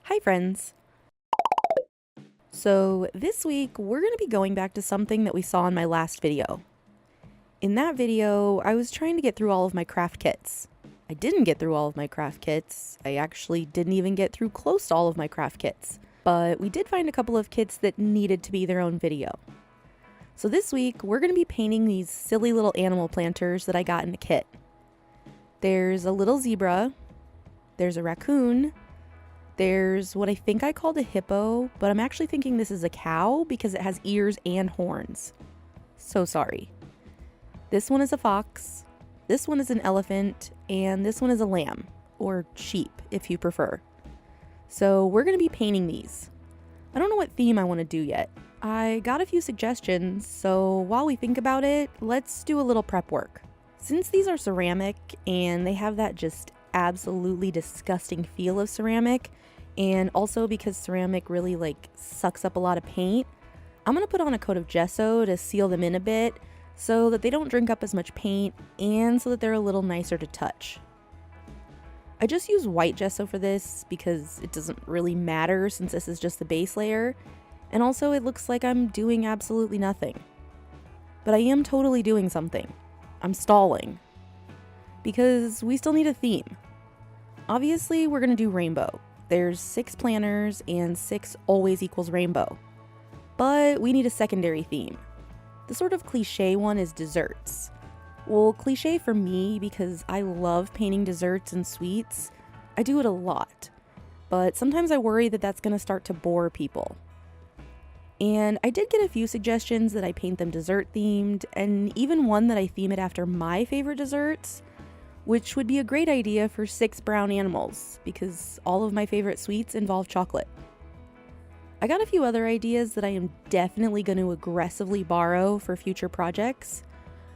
Hi friends! So this week we're going to be going back to something that we saw in my last video. In that video, I was trying to get through all of my craft kits. I didn't get through all of my craft kits. I actually didn't even get through close to all of my craft kits. But we did find a couple of kits that needed to be their own video. So this week we're going to be painting these silly little animal planters that I got in a kit. There's a little zebra, there's a raccoon, there's what I think I called a hippo, but I'm actually thinking this is a cow because it has ears and horns. So sorry. This one is a fox, this one is an elephant, and this one is a lamb, or sheep if you prefer. So we're going to be painting these. I don't know what theme I want to do yet. I got a few suggestions, so while we think about it, let's do a little prep work. Since these are ceramic and they have that just absolutely disgusting feel of ceramic, and also because ceramic really sucks up a lot of paint, I'm going to put on a coat of gesso to seal them in a bit so that they don't drink up as much paint and so that they're a little nicer to touch. I just use white gesso for this because it doesn't really matter since this is just the base layer, and also it looks like I'm doing absolutely nothing. But I am totally doing something. I'm stalling. Because we still need a theme. Obviously, we're going to do rainbow. There's 6 planners and 6 always equals rainbow. But we need a secondary theme. The sort of cliche one is desserts. Well, cliche for me because I love painting desserts and sweets. I do it a lot. But sometimes I worry that that's going to start to bore people. And I did get a few suggestions that I paint them dessert themed, and even one that I theme it after my favorite desserts, which would be a great idea for 6 brown animals, because all of my favorite sweets involve chocolate. I got a few other ideas that I am definitely going to aggressively borrow for future projects,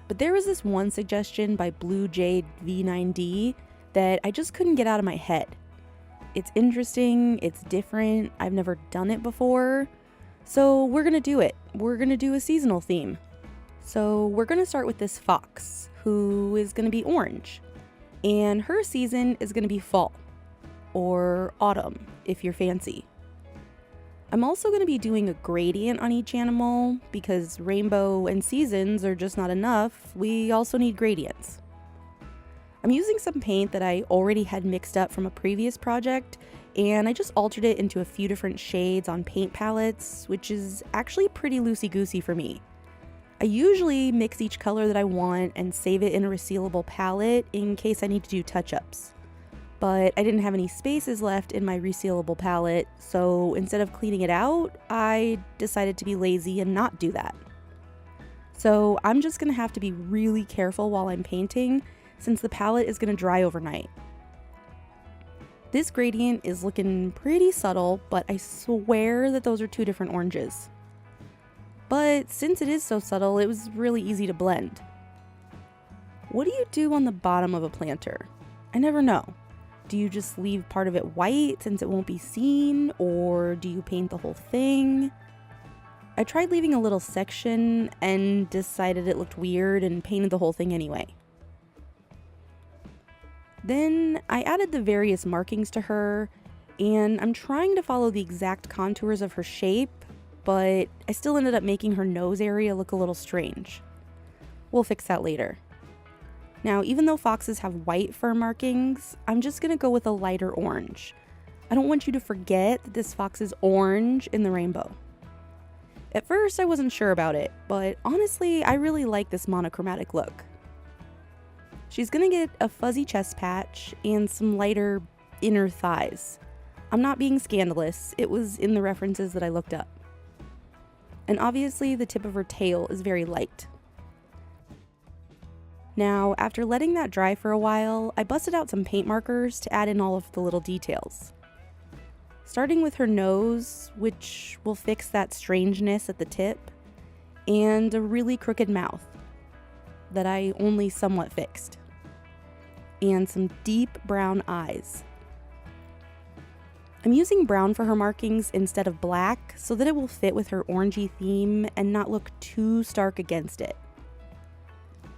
but there was this one suggestion by Blue Jade V9D that I just couldn't get out of my head. It's interesting, it's different, I've never done it before, so we're going to do it. We're going to do a seasonal theme. So we're going to start with this fox, who is going to be orange. And her season is going to be fall, or autumn, if you're fancy. I'm also going to be doing a gradient on each animal, because rainbow and seasons are just not enough. We also need gradients. I'm using some paint that I already had mixed up from a previous project, and I just altered it into a few different shades on paint palettes, which is actually pretty loosey-goosey for me. I usually mix each color that I want and save it in a resealable palette in case I need to do touch-ups. But I didn't have any spaces left in my resealable palette, so instead of cleaning it out, I decided to be lazy and not do that. So I'm just going to have to be really careful while I'm painting, since the palette is going to dry overnight. This gradient is looking pretty subtle, but I swear that those are 2 different oranges. But since it is so subtle, it was really easy to blend. What do you do on the bottom of a planter? I never know. Do you just leave part of it white since it won't be seen, or do you paint the whole thing? I tried leaving a little section and decided it looked weird and painted the whole thing anyway. Then I added the various markings to her, and I'm trying to follow the exact contours of her shape, but I still ended up making her nose area look a little strange. We'll fix that later. Now, even though foxes have white fur markings, I'm just going to go with a lighter orange. I don't want you to forget that this fox is orange in the rainbow. At first, I wasn't sure about it, but honestly, I really like this monochromatic look. She's gonna get a fuzzy chest patch and some lighter inner thighs. I'm not being scandalous, it was in the references that I looked up. And obviously the tip of her tail is very light. Now, after letting that dry for a while, I busted out some paint markers to add in all of the little details. Starting with her nose, which will fix that strangeness at the tip, and a really crooked mouth that I only somewhat fixed. And some deep brown eyes. I'm using brown for her markings instead of black so that it will fit with her orangey theme and not look too stark against it.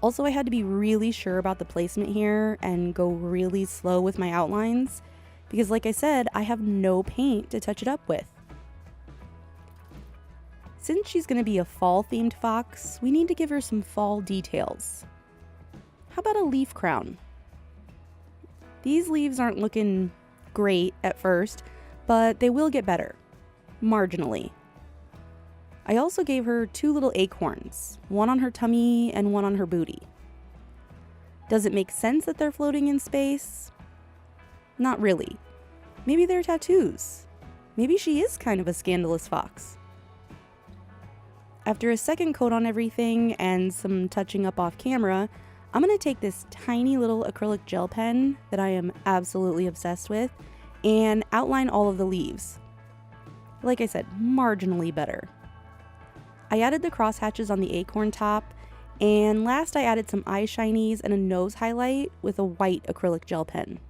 Also, I had to be really sure about the placement here and go really slow with my outlines because like I said, I have no paint to touch it up with. Since she's going to be a fall-themed fox, we need to give her some fall details. How about a leaf crown? These leaves aren't looking great at first, but they will get better, marginally. I also gave her 2 little acorns, one on her tummy and one on her booty. Does it make sense that they're floating in space? Not really. Maybe they're tattoos. Maybe she is kind of a scandalous fox. After a second coat on everything and some touching up off camera, I'm going to take this tiny little acrylic gel pen that I am absolutely obsessed with and outline all of the leaves. Like I said, marginally better. I added the crosshatches on the acorn top, and last I added some eye shinies and a nose highlight with a white acrylic gel pen.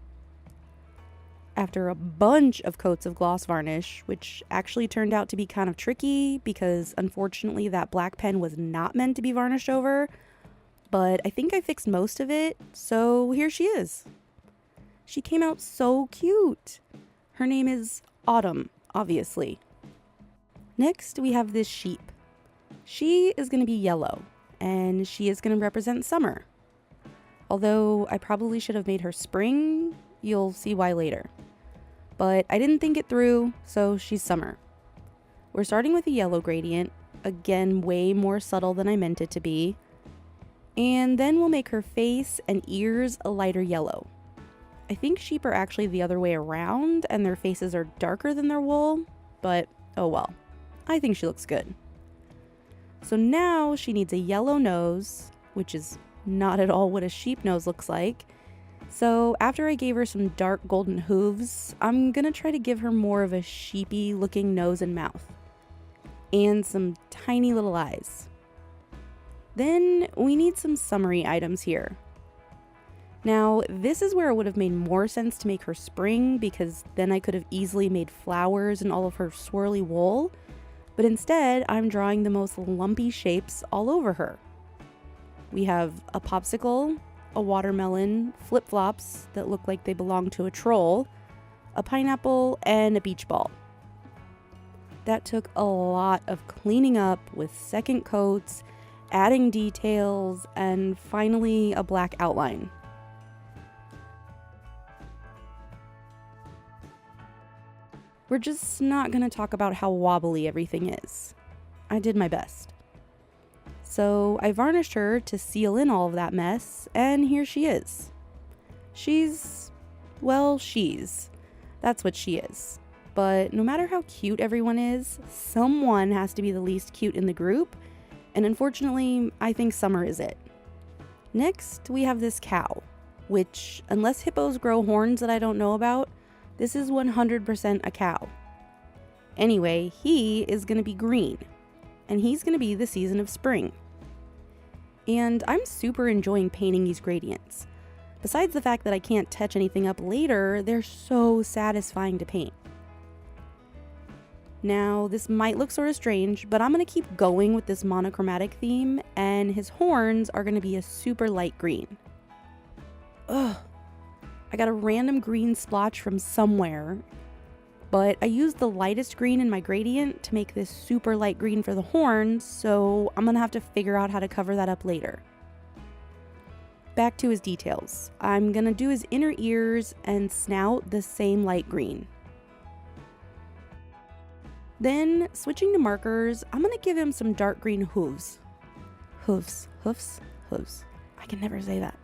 After a bunch of coats of gloss varnish, which actually turned out to be kind of tricky because unfortunately that black pen was not meant to be varnished over, but I think I fixed most of it, so here she is. She came out so cute. Her name is Autumn, obviously. Next, we have this sheep. She is going to be yellow, and she is going to represent summer. Although I probably should have made her spring, you'll see why later. But I didn't think it through, so she's summer. We're starting with a yellow gradient, again way more subtle than I meant it to be. And then we'll make her face and ears a lighter yellow. I think sheep are actually the other way around, and their faces are darker than their wool, but oh well. I think she looks good. So now she needs a yellow nose, which is not at all what a sheep nose looks like. So after I gave her some dark golden hooves, I'm gonna try to give her more of a sheepy looking nose and mouth. And some tiny little eyes. Then we need some summery items here. Now, this is where it would have made more sense to make her spring, because then I could have easily made flowers and all of her swirly wool. But instead, I'm drawing the most lumpy shapes all over her. We have a popsicle, a watermelon, flip-flops that look like they belong to a troll, a pineapple, and a beach ball. That took a lot of cleaning up with second coats, adding details, and finally a black outline. We're just not going to talk about how wobbly everything is. I did my best. So I varnished her to seal in all of that mess, and here she is. She's... That's what she is. But no matter how cute everyone is, someone has to be the least cute in the group, and unfortunately, I think Summer is it. Next, we have this cow, which, unless hippos grow horns that I don't know about, this is 100% a cow. Anyway, he is going to be green, and he's going to be the season of spring. And I'm super enjoying painting these gradients. Besides the fact that I can't touch anything up later, they're so satisfying to paint. Now, this might look sort of strange, but I'm going to keep going with this monochromatic theme, and his horns are going to be a super light green. Ugh. I got a random green splotch from somewhere, but I used the lightest green in my gradient to make this super light green for the horns, so I'm gonna have to figure out how to cover that up later. Back to his details. I'm gonna do his inner ears and snout the same light green. Then, switching to markers, I'm gonna give him some dark green hooves. Hooves. I can never say that.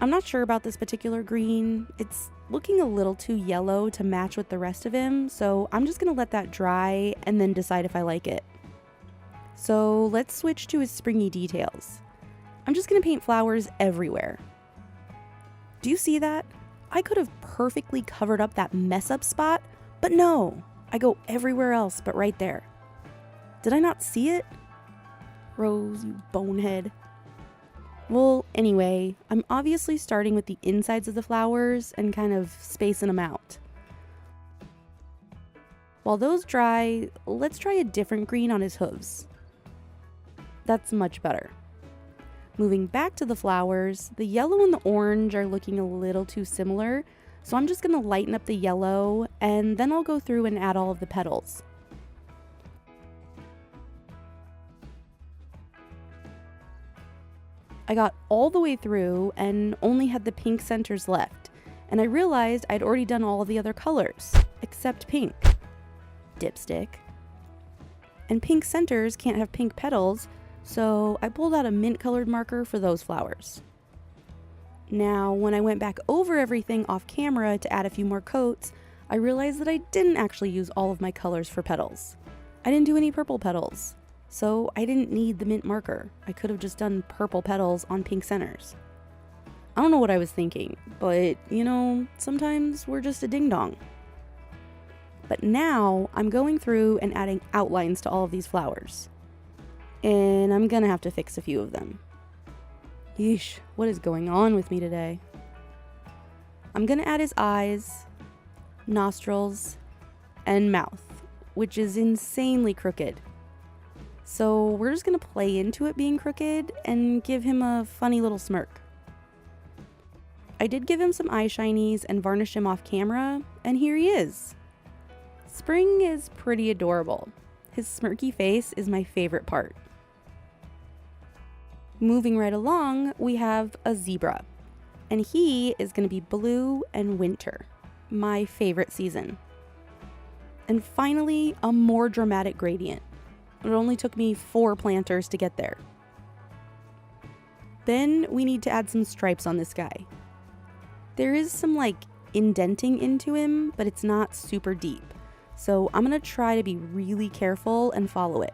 I'm not sure about this particular green. It's looking a little too yellow to match with the rest of him, so I'm just gonna let that dry and then decide if I like it. So let's switch to his springy details. I'm just gonna paint flowers everywhere. Do you see that? I could have perfectly covered up that mess up spot, but no, I go everywhere else but right there. Did I not see it? Rose, you bonehead. Well, anyway, I'm obviously starting with the insides of the flowers and kind of spacing them out. While those dry, let's try a different green on his hooves. That's much better. Moving back to the flowers, the yellow and the orange are looking a little too similar, So I'm just going to lighten up the yellow, and then I'll go through and add all of the petals. I got all the way through and only had the pink centers left, and I realized I'd already done all of the other colors, except pink. Dipstick. And pink centers can't have pink petals, so I pulled out a mint-colored marker for those flowers. Now, when I went back over everything off camera to add a few more coats, I realized that I didn't actually use all of my colors for petals. I didn't do any purple petals, so I didn't need the mint marker. I could have just done purple petals on pink centers. I don't know what I was thinking, but you know, sometimes we're just a ding-dong. But now I'm going through and adding outlines to all of these flowers. And I'm gonna have to fix a few of them. Yeesh, what is going on with me today? I'm gonna add his eyes, nostrils, and mouth, which is insanely crooked. So we're just gonna play into it being crooked and give him a funny little smirk. I did give him some eye shinies and varnish him off camera, and here he is. Spring is pretty adorable. His smirky face is my favorite part. Moving right along, we have a zebra, and he is going to be blue and winter, my favorite season. And finally, a more dramatic gradient. It only took me 4 planters to get there. Then we need to add some stripes on this guy. There is some indenting into him, but it's not super deep. So I'm going to try to be really careful and follow it.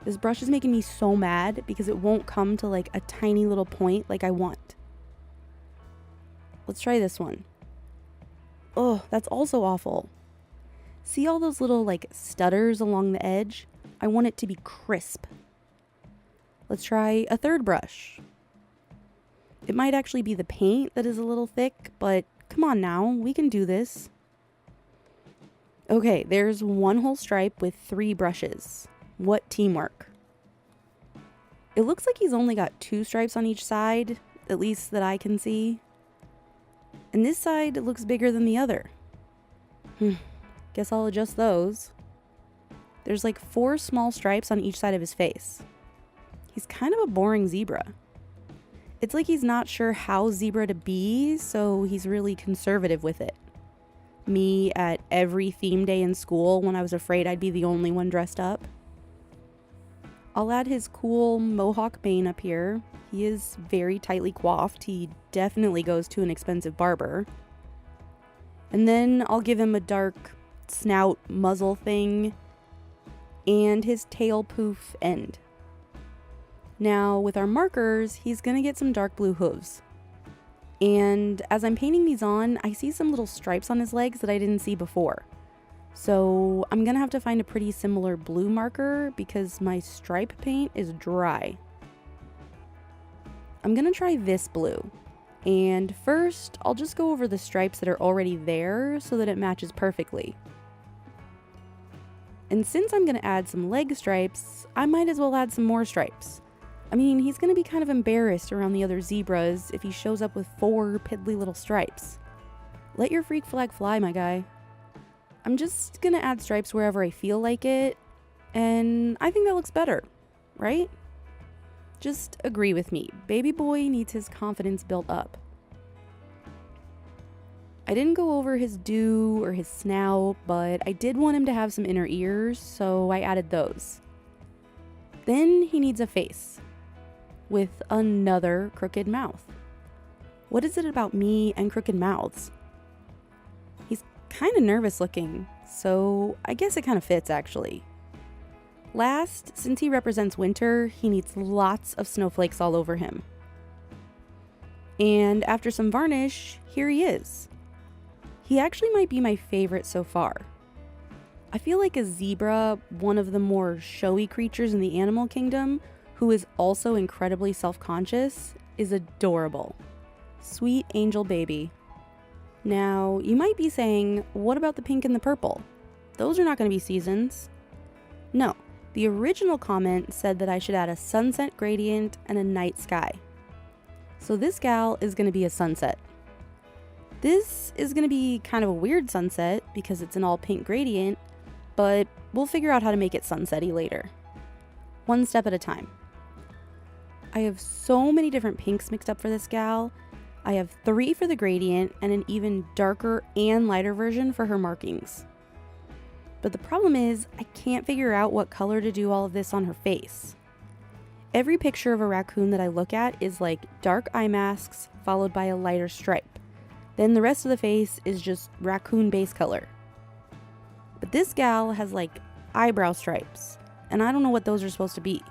This brush is making me so mad because it won't come to a tiny little point like I want. Let's try this one. Oh, that's also awful. See all those little stutters along the edge? I want it to be crisp. Let's try a third brush. It might actually be the paint that is a little thick, but come on now, we can do this. Okay, there's one whole stripe with 3 brushes. What teamwork. It looks like he's only got 2 stripes on each side, at least that I can see. And this side looks bigger than the other. Guess I'll adjust those. There's 4 small stripes on each side of his face. He's kind of a boring zebra. It's like he's not sure how zebra to be, so he's really conservative with it. Me at every theme day in school when I was afraid I'd be the only one dressed up. I'll add his cool mohawk mane up here. He is very tightly coiffed. He definitely goes to an expensive barber. And then I'll give him a dark snout muzzle thing and his tail poof end. Now with our markers, he's gonna get some dark blue hooves. And as I'm painting these on, I see some little stripes on his legs that I didn't see before. So I'm gonna have to find a pretty similar blue marker because my stripe paint is dry. I'm gonna try this blue. And first, I'll just go over the stripes that are already there so that it matches perfectly. And since I'm gonna add some leg stripes, I might as well add some more stripes. I mean, he's gonna be kind of embarrassed around the other zebras if he shows up with 4 piddly little stripes. Let your freak flag fly, my guy. I'm just gonna add stripes wherever I feel like it, and I think that looks better, right? Just agree with me. Baby boy needs his confidence built up. I didn't go over his dew or his snout, but I did want him to have some inner ears, so I added those. Then he needs a face with another crooked mouth. What is it about me and crooked mouths? He's kind of nervous looking, so I guess it kind of fits actually. Last, since he represents winter, he needs lots of snowflakes all over him. And after some varnish, here he is. He actually might be my favorite so far. I feel like a zebra, one of the more showy creatures in the animal kingdom, who is also incredibly self-conscious, is adorable. Sweet angel baby. Now, you might be saying, what about the pink and the purple? Those are not going to be seasons. No, the original comment said that I should add a sunset gradient and a night sky. So this gal is going to be a sunset. This is going to be kind of a weird sunset because it's an all pink gradient, but we'll figure out how to make it sunsetty later. One step at a time. I have so many different pinks mixed up for this gal. I have 3 for the gradient and an even darker and lighter version for her markings. But the problem is, I can't figure out what color to do all of this on her face. Every picture of a raccoon that I look at is like dark eye masks followed by a lighter stripe. Then the rest of the face is just raccoon base color. But this gal has like eyebrow stripes, and I don't know what those are supposed to be.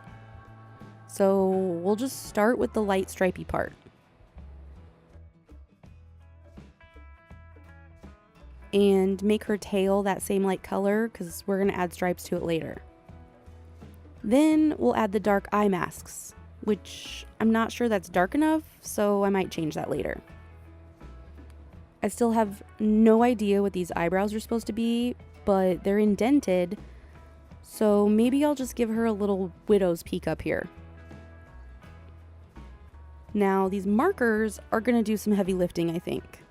So we'll just start with the light stripey part. And make her tail that same light color because we're going to add stripes to it later. Then we'll add the dark eye masks, which I'm not sure that's dark enough, so I might change that later. I still have no idea what these eyebrows are supposed to be, but they're indented, so maybe I'll just give her a little widow's peak up here. Now these markers are going to do some heavy lifting, I think.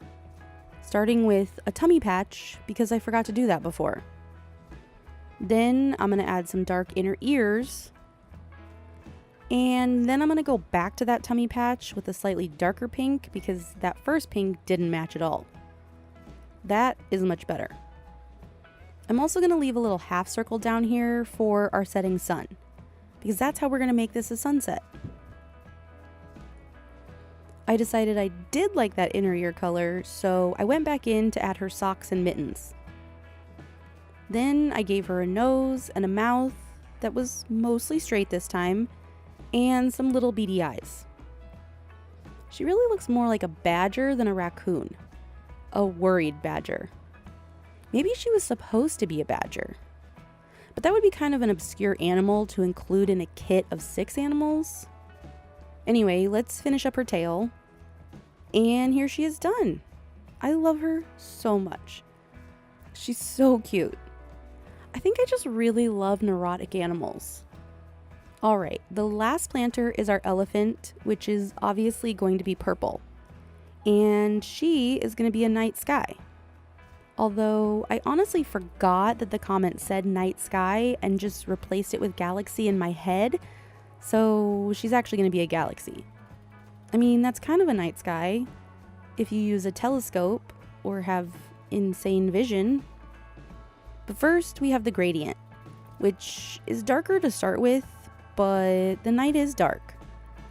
Starting with a tummy patch, because I forgot to do that before. Then I'm going to add some dark inner ears. And then I'm going to go back to that tummy patch with a slightly darker pink, because that first pink didn't match at all. That is much better. I'm also going to leave a little half circle down here for our setting sun, because that's how we're going to make this a sunset. I decided I did like that inner ear color, so I went back in to add her socks and mittens. Then I gave her a nose and a mouth that was mostly straight this time, and some little beady eyes. She really looks more like a badger than a raccoon. A worried badger. Maybe she was supposed to be a badger. But that would be kind of an obscure animal to include in a kit of 6 animals. Anyway, let's finish up her tail. And here she is done. I love her so much. She's so cute. I think I just really love neurotic animals. Alright, the last planter is our elephant, which is obviously going to be purple. And she is going to be a night sky. Although I honestly forgot that the comment said night sky and just replaced it with galaxy in my head. So she's actually going to be a galaxy. I mean, that's kind of a night sky if you use a telescope or have insane vision. But first we have the gradient, which is darker to start with, but the night is dark,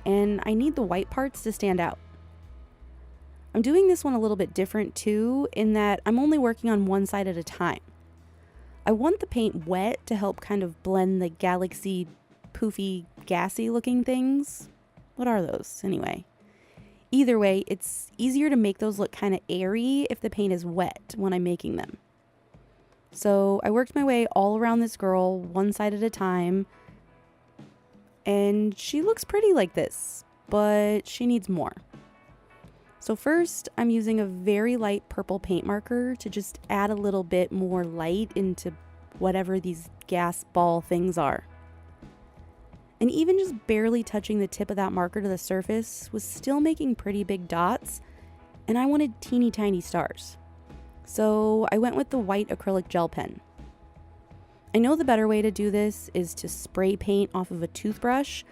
and I need the white parts to stand out. I'm doing this one a little bit different too, in that I'm only working on one side at a time. I want the paint wet to help kind of blend the galaxy, poofy, gassy looking things. What are those, anyway? Either way, it's easier to make those look kind of airy if the paint is wet when I'm making them. So I worked my way all around this girl, one side at a time, and she looks pretty like this, but she needs more. So first, I'm using a very light purple paint marker to just add a little bit more light into whatever these gas ball things are. And even just barely touching the tip of that marker to the surface was still making pretty big dots, and I wanted teeny tiny stars. So I went with the white acrylic gel pen. I know the better way to do this is to spray paint off of a toothbrush,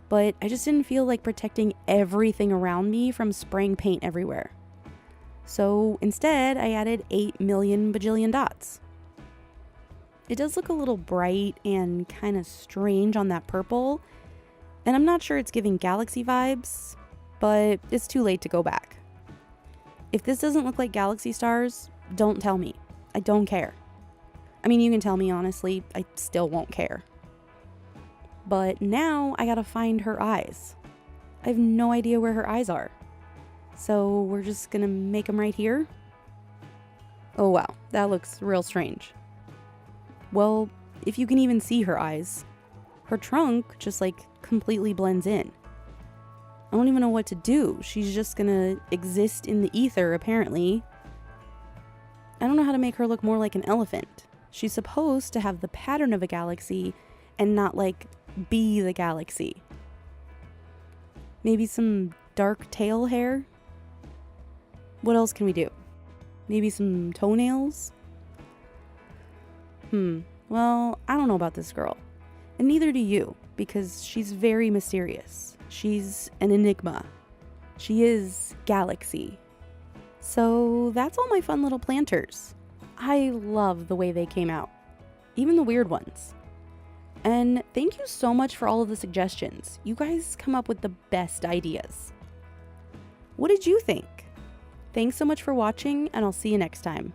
but I just didn't feel like protecting everything around me from spraying paint everywhere. So instead, I added 8 million bajillion dots. It does look a little bright and kind of strange on that purple, and I'm not sure it's giving galaxy vibes, but it's too late to go back. If this doesn't look like galaxy stars, don't tell me. I don't care. I mean, you can tell me honestly, I still won't care. But now I gotta find her eyes. I have no idea where her eyes are. So we're just gonna make them right here. Oh wow, that looks real strange. Well, if you can even see her eyes, her trunk just like completely blends in. I don't even know what to do. She's just gonna exist in the ether, apparently. I don't know how to make her look more like an elephant. She's supposed to have the pattern of a galaxy and not like be the galaxy. Maybe some dark tail hair? What else can we do? Maybe some toenails? Well, I don't know about this girl. And neither do you, because she's very mysterious. She's an enigma. She is Galaxy. So that's all my fun little planters. I love the way they came out, even the weird ones. And thank you so much for all of the suggestions. You guys come up with the best ideas. What did you think? Thanks so much for watching, and I'll see you next time.